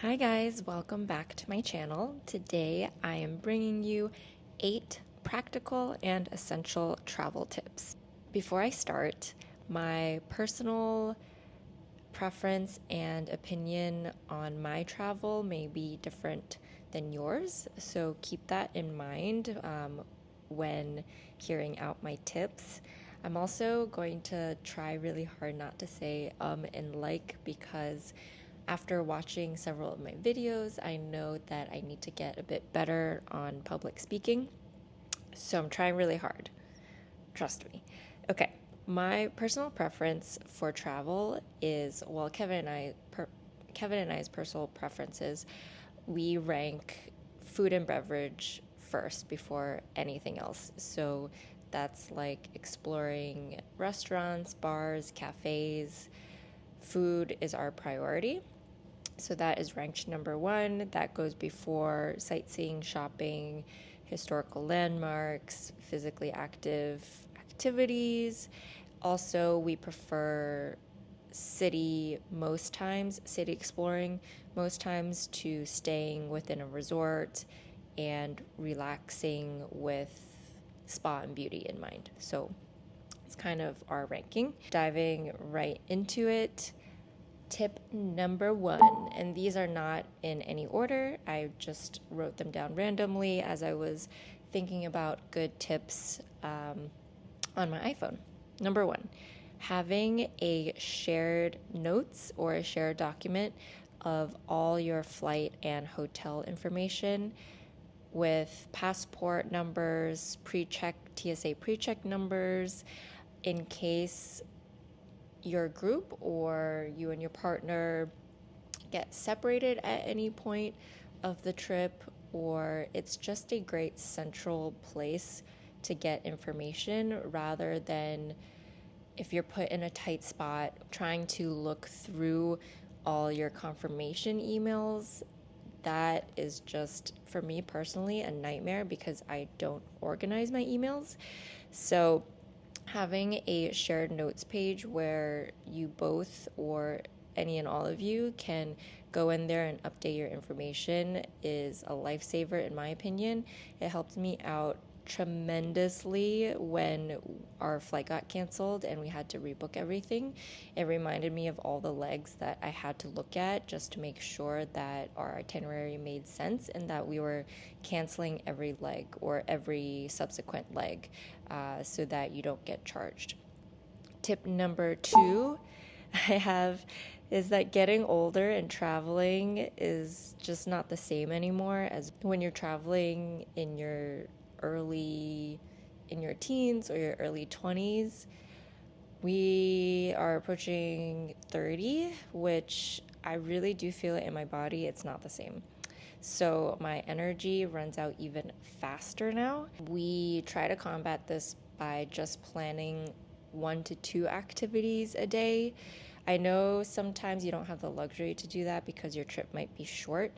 Hi guys, welcome back to my channel. Today I am bringing you 8 practical and essential travel tips. Before I start, my personal preference and opinion on my travel may be different than yours, so keep that in mind when hearing out my tips. I'm also going to try really hard not to say and like, because after watching several of my videos, I know that I need to get a bit better on public speaking. So I'm trying really hard. Trust me. Okay, my personal preference for travel is, well, Kevin and I's personal preferences, we rank food and beverage first before anything else. So that's like exploring restaurants, bars, cafes. Food is our priority. So that is ranked number 1. That goes before sightseeing, shopping, historical landmarks, physically active activities. Also, we prefer city exploring most times, to staying within a resort and relaxing with spa and beauty in mind. So it's kind of our ranking. Diving right into it. Tip number 1, and these are not in any order, I just wrote them down randomly as I was thinking about good tips on my iPhone. Number 1, having a shared notes or a shared document of all your flight and hotel information with passport numbers, TSA pre-check numbers, in case your group or you and your partner get separated at any point of the trip, or it's just a great central place to get information, rather than if you're put in a tight spot trying to look through all your confirmation emails. That is just, for me personally, a nightmare because I don't organize my emails. So having a shared notes page where you both, or any and all of you, can go in there and update your information is a lifesaver in my opinion. It helped me out tremendously when our flight got canceled and we had to rebook everything. It reminded me of all the legs that I had to look at just to make sure that our itinerary made sense and that we were canceling every leg or every subsequent leg, so that you don't get charged. Tip number 2 I have is that getting older and traveling is just not the same anymore as when you're traveling in your teens or your early 20s. We are approaching 30, which I really do feel it in my body. It's not the same. So my energy runs out even faster now. We try to combat this by just planning 1 to 2 activities a day. I know sometimes you don't have the luxury to do that because your trip might be short,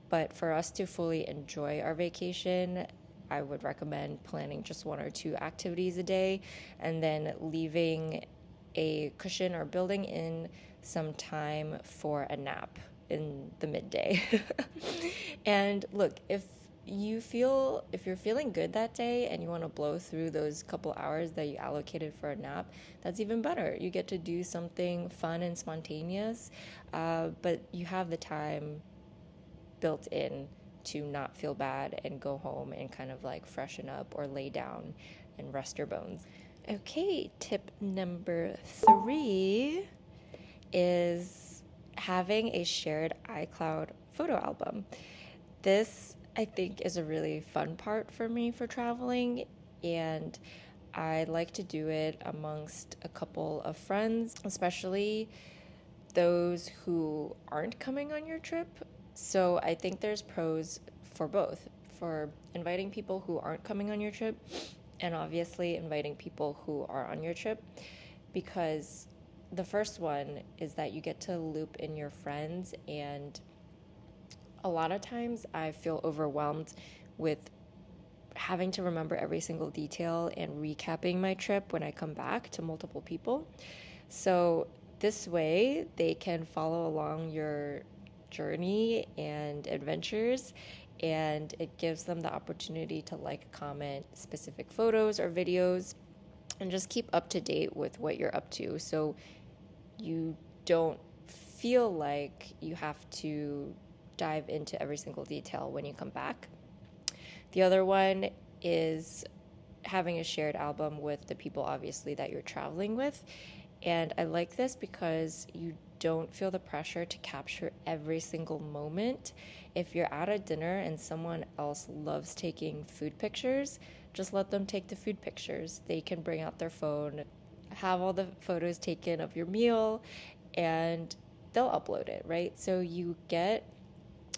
but for us to fully enjoy our vacation, I would recommend planning just 1 or 2 activities a day and then leaving a cushion or building in some time for a nap in the midday. And look, if you're feeling good that day and you want to blow through those couple hours that you allocated for a nap, that's even better. You get to do something fun and spontaneous, but you have the time built in to not feel bad and go home and kind of like freshen up or lay down and rest your bones. Okay, tip number 3 is having a shared iCloud photo album. This, I think, is a really fun part for me for traveling, and I like to do it amongst a couple of friends, especially those who aren't coming on your trip. So I think there's pros for both, for inviting people who aren't coming on your trip and obviously inviting people who are on your trip, because the first one is that you get to loop in your friends, and a lot of times I feel overwhelmed with having to remember every single detail and recapping my trip when I come back to multiple people. So this way they can follow along your journey and adventures, and it gives them the opportunity to like, comment specific photos or videos, and just keep up to date with what you're up to, so you don't feel like you have to dive into every single detail when you come back. The other one is having a shared album with the people, obviously, that you're traveling with. And I like this because you don't feel the pressure to capture every single moment. If you're at a dinner and someone else loves taking food pictures, just let them take the food pictures. They can bring out their phone, have all the photos taken of your meal, and they'll upload it, right? So you get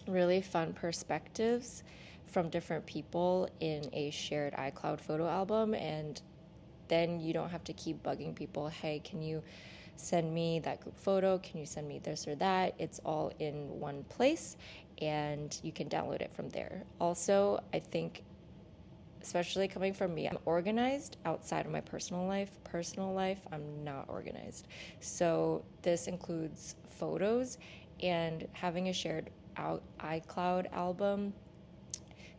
really fun perspectives from different people in a shared iCloud photo album, and then you don't have to keep bugging people, hey, can you send me that group photo? Can you send me this or that? It's all in one place, and you can download it from there. Also, I think, especially coming from me, I'm organized outside of my personal life. Personal life, I'm not organized. So this includes photos, and having a shared iCloud album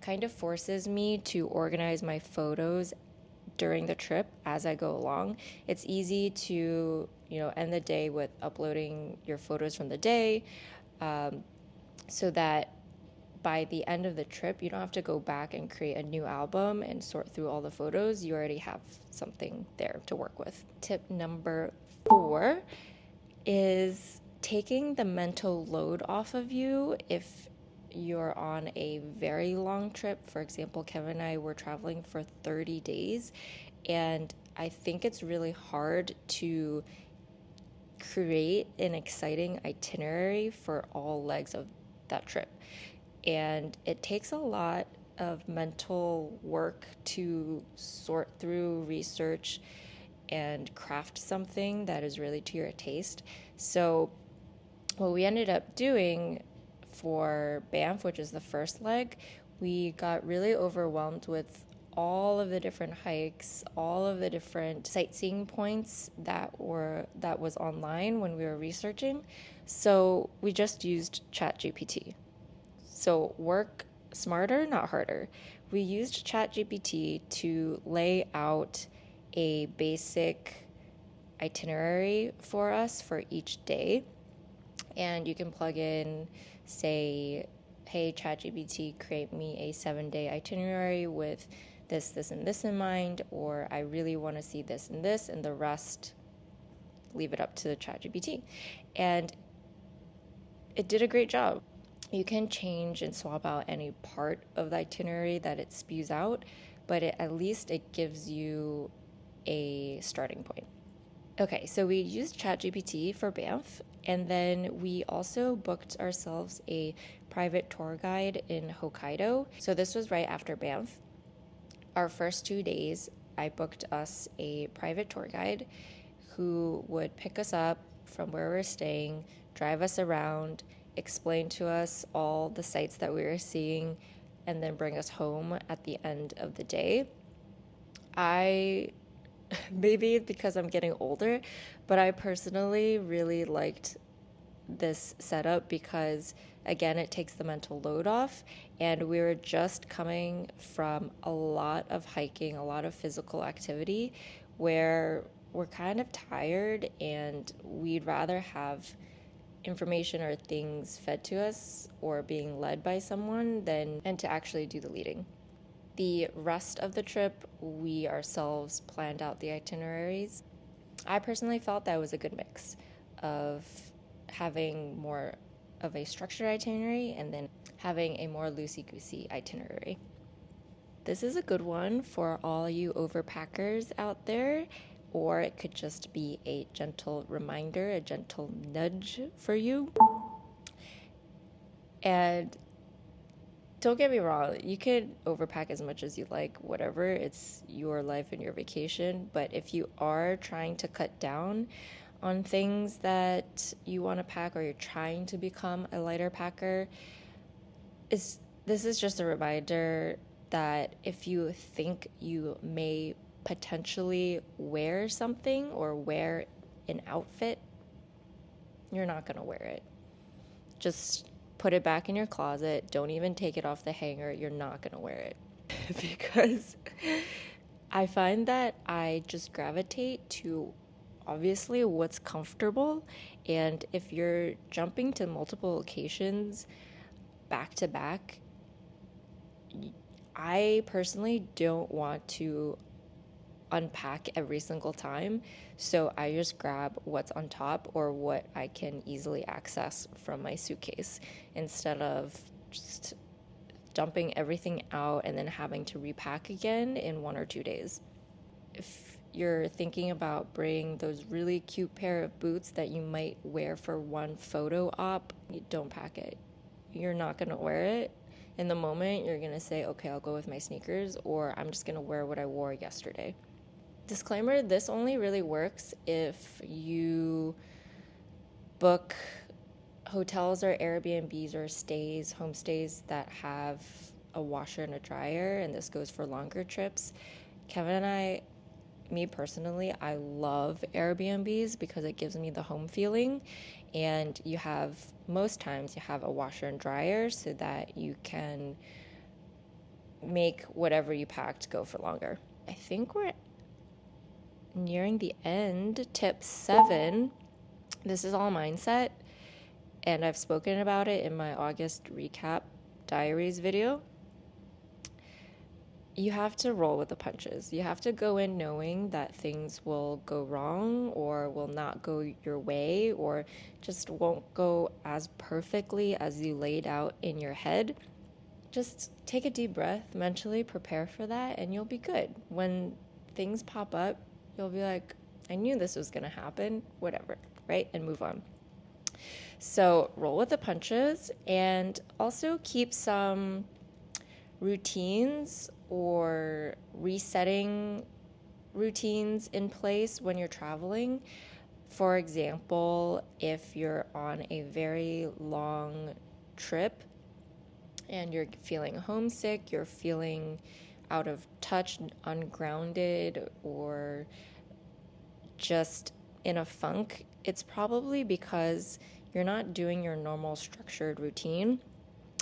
kind of forces me to organize my photos during the trip as I go along. It's easy to, end the day with uploading your photos from the day, so that by the end of the trip, you don't have to go back and create a new album and sort through all the photos. You already have something there to work with. Tip number 4 is taking the mental load off of you if you're on a very long trip. For example, Kevin and I were traveling for 30 days, and I think it's really hard to create an exciting itinerary for all legs of that trip. And it takes a lot of mental work to sort through, research, and craft something that is really to your taste. So what we ended up doing for Banff, which is the first leg, we got really overwhelmed with all of the different hikes, all of the different sightseeing points that was online when we were researching. So we just used ChatGPT. So work smarter, not harder. We used ChatGPT to lay out a basic itinerary for us for each day. And you can plug in, say, hey, ChatGPT, create me a 7-day itinerary with this, this, and this in mind, or I really want to see this and this, and the rest, leave it up to the ChatGPT. And it did a great job. You can change and swap out any part of the itinerary that it spews out, but at least it gives you a starting point. Okay, so we used ChatGPT for Banff, and then we also booked ourselves a private tour guide in Hokkaido. So this was right after Banff. Our first 2 days, I booked us a private tour guide who would pick us up from where we're staying, drive us around, explain to us all the sights that we were seeing, and then bring us home at the end of the day. Maybe because I'm getting older, but I personally really liked this setup because, again, it takes the mental load off, and we were just coming from a lot of hiking, a lot of physical activity, where we're kind of tired and we'd rather have information or things fed to us or being led by someone and to actually do the leading. The rest of the trip, we ourselves planned out the itineraries. I personally felt that was a good mix of having more of a structured itinerary and then having a more loosey-goosey itinerary. This is a good one for all you overpackers out there, or it could just be a gentle reminder, a gentle nudge for you. And don't get me wrong, you could overpack as much as you like, whatever, it's your life and your vacation, but if you are trying to cut down on things that you want to pack, or you're trying to become a lighter packer, this is just a reminder that if you think you may potentially wear something or wear an outfit, you're not going to wear it. Just put it back in your closet. Don't even take it off the hanger. You're not going to wear it. Because I find that I just gravitate to obviously what's comfortable. And if you're jumping to multiple locations back to back, I personally don't want to unpack every single time. So I just grab what's on top or what I can easily access from my suitcase instead of just dumping everything out and then having to repack again in 1 or 2 days. If you're thinking about bringing those really cute pair of boots that you might wear for one photo op, don't pack it. You're not going to wear it. In the moment, you're going to say, okay, I'll go with my sneakers, or I'm just going to wear what I wore yesterday. Disclaimer, this only really works if you book hotels or Airbnbs or homestays that have a washer and a dryer, and this goes for longer trips. Kevin and me personally, I love Airbnbs because it gives me the home feeling, and most times you have a washer and dryer so that you can make whatever you packed go for longer. I think we're nearing the end. Tip 7, this is all mindset, and I've spoken about it in my August recap diaries video. You have to roll with the punches. You have to go in knowing that things will go wrong or will not go your way or just won't go as perfectly as you laid out in your head. Just take a deep breath, mentally prepare for that, and you'll be good. When things pop up, you'll be like, I knew this was going to happen, whatever, right? And move on. So roll with the punches, and also keep some routines or resetting routines in place when you're traveling. For example, if you're on a very long trip and you're feeling homesick, you're feeling out of touch, ungrounded, or just in a funk, it's probably because you're not doing your normal structured routine.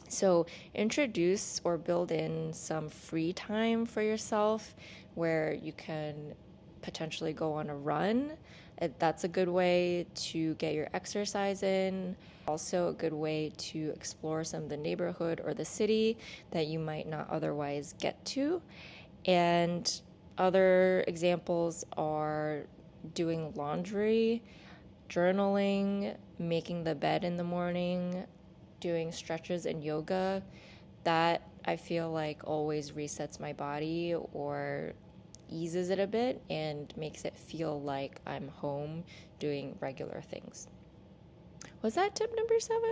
So introduce or build in some free time for yourself where you can potentially go on a run. That's a good way to get your exercise in. Also a good way to explore some of the neighborhood or the city that you might not otherwise get to. And other examples are doing laundry, journaling, making the bed in the morning, doing stretches and yoga. That I feel like always resets my body or eases it a bit and makes it feel like I'm home doing regular things. Was that tip number 7?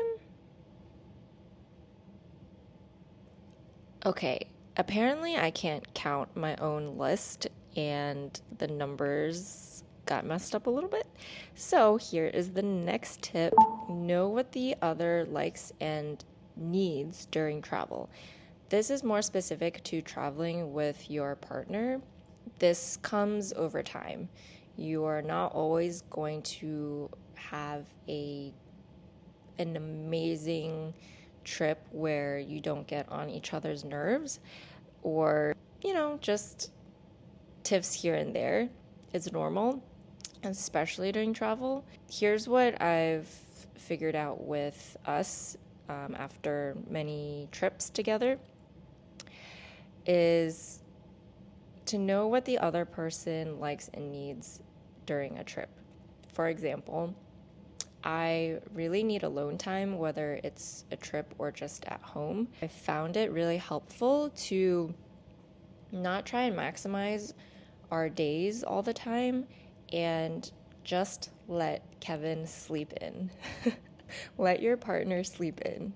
Okay, apparently I can't count my own list and the numbers got messed up a little bit. So here is the next tip. Know what the other likes and needs during travel. This is more specific to traveling with your partner. This comes over time. You are not always going to have an amazing trip where you don't get on each other's nerves or, just tiffs here and there. It's normal, especially during travel. Here's what I've figured out with us after many trips together is to know what the other person likes and needs during a trip. For example, I really need alone time, whether it's a trip or just at home. I found it really helpful to not try and maximize our days all the time and just let Kevin sleep in. Let your partner sleep in.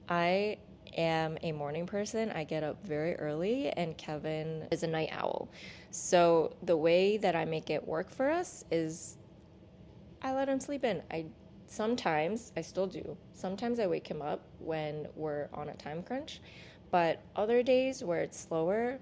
I am a morning person. I get up very early, and Kevin is a night owl. So the way that I make it work for us is I let him sleep in. I still do. Sometimes I wake him up when we're on a time crunch, but other days where it's slower,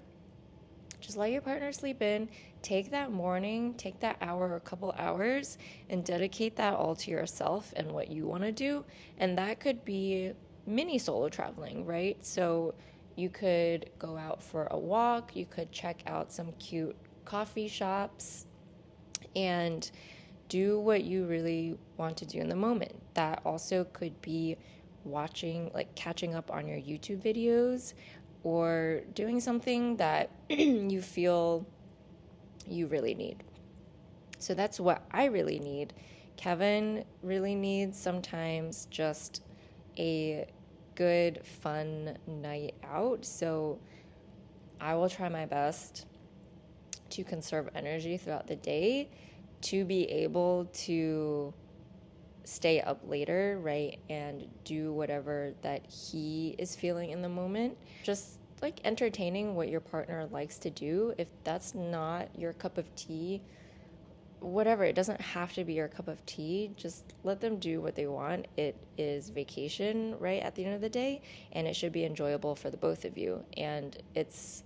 Just let your partner sleep in. Take that morning, take that hour or a couple hours, and dedicate that all to yourself and what you want to do. And that could be mini solo traveling, right? So you could go out for a walk, you could check out some cute coffee shops, and do what you really want to do in the moment. That also could be watching, like catching up on your YouTube videos, or doing something that you feel you really need. So that's what I really need. Kevin really needs sometimes just a good, fun night out. So I will try my best to conserve energy throughout the day to be able to stay up later, right, and do whatever that he is feeling in the moment. Just like entertaining what your partner likes to do. If that's not your cup of tea, whatever, it doesn't have to be your cup of tea. Just let them do what they want. It is vacation, right, at the end of the day, and it should be enjoyable for the both of you. And it's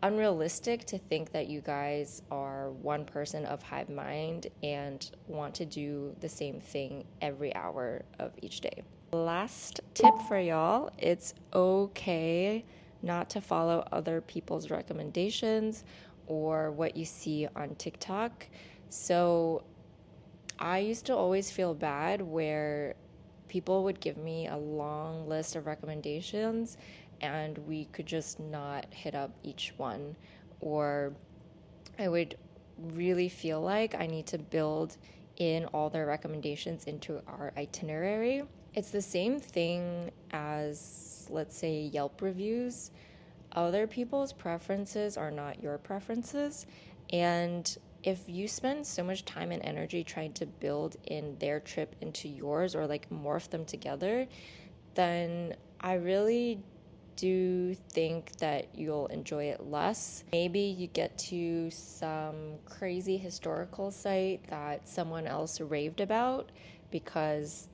unrealistic to think that you guys are one person of hive mind and want to do the same thing every hour of each day. Last tip for y'all, it's okay not to follow other people's recommendations or what you see on TikTok. So I used to always feel bad where people would give me a long list of recommendations and we could just not hit up each one, or I would really feel like I need to build in all their recommendations into our itinerary. It's the same thing as, let's say, Yelp reviews. Other people's preferences are not your preferences, and if you spend so much time and energy trying to build in their trip into yours, or like morph them together, then I really do think that you'll enjoy it less. Maybe you get to some crazy historical site that someone else raved about because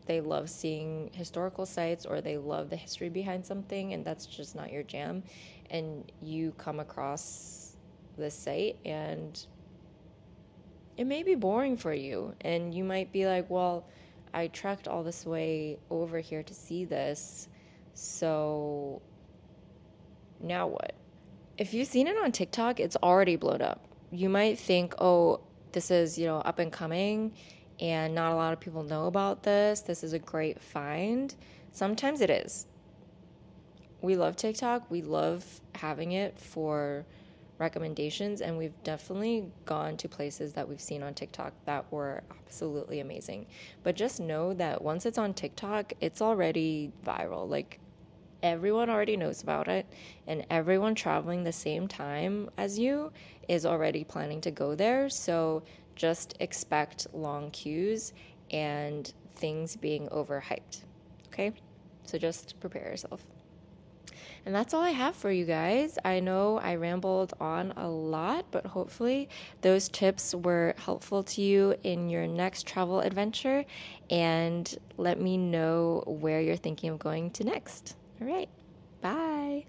they love seeing historical sites or they love the history behind something, and that's just not your jam. And you come across this site and it may be boring for you, and you might be like, well, I trekked all this way over here to see this, so now what? If you've seen it on TikTok, it's already blown up. You might think, oh, this is, up and coming and not a lot of people know about this. This is a great find. Sometimes it is. We love TikTok. We love having it for recommendations, and we've definitely gone to places that we've seen on TikTok that were absolutely amazing. But just know that once it's on TikTok, it's already viral. Like, everyone already knows about it, and everyone traveling the same time as you is already planning to go there. So just expect long queues and things being overhyped. Okay? So just prepare yourself. And that's all I have for you guys. I know I rambled on a lot, but hopefully those tips were helpful to you in your next travel adventure. And let me know where you're thinking of going to next. All right. Bye.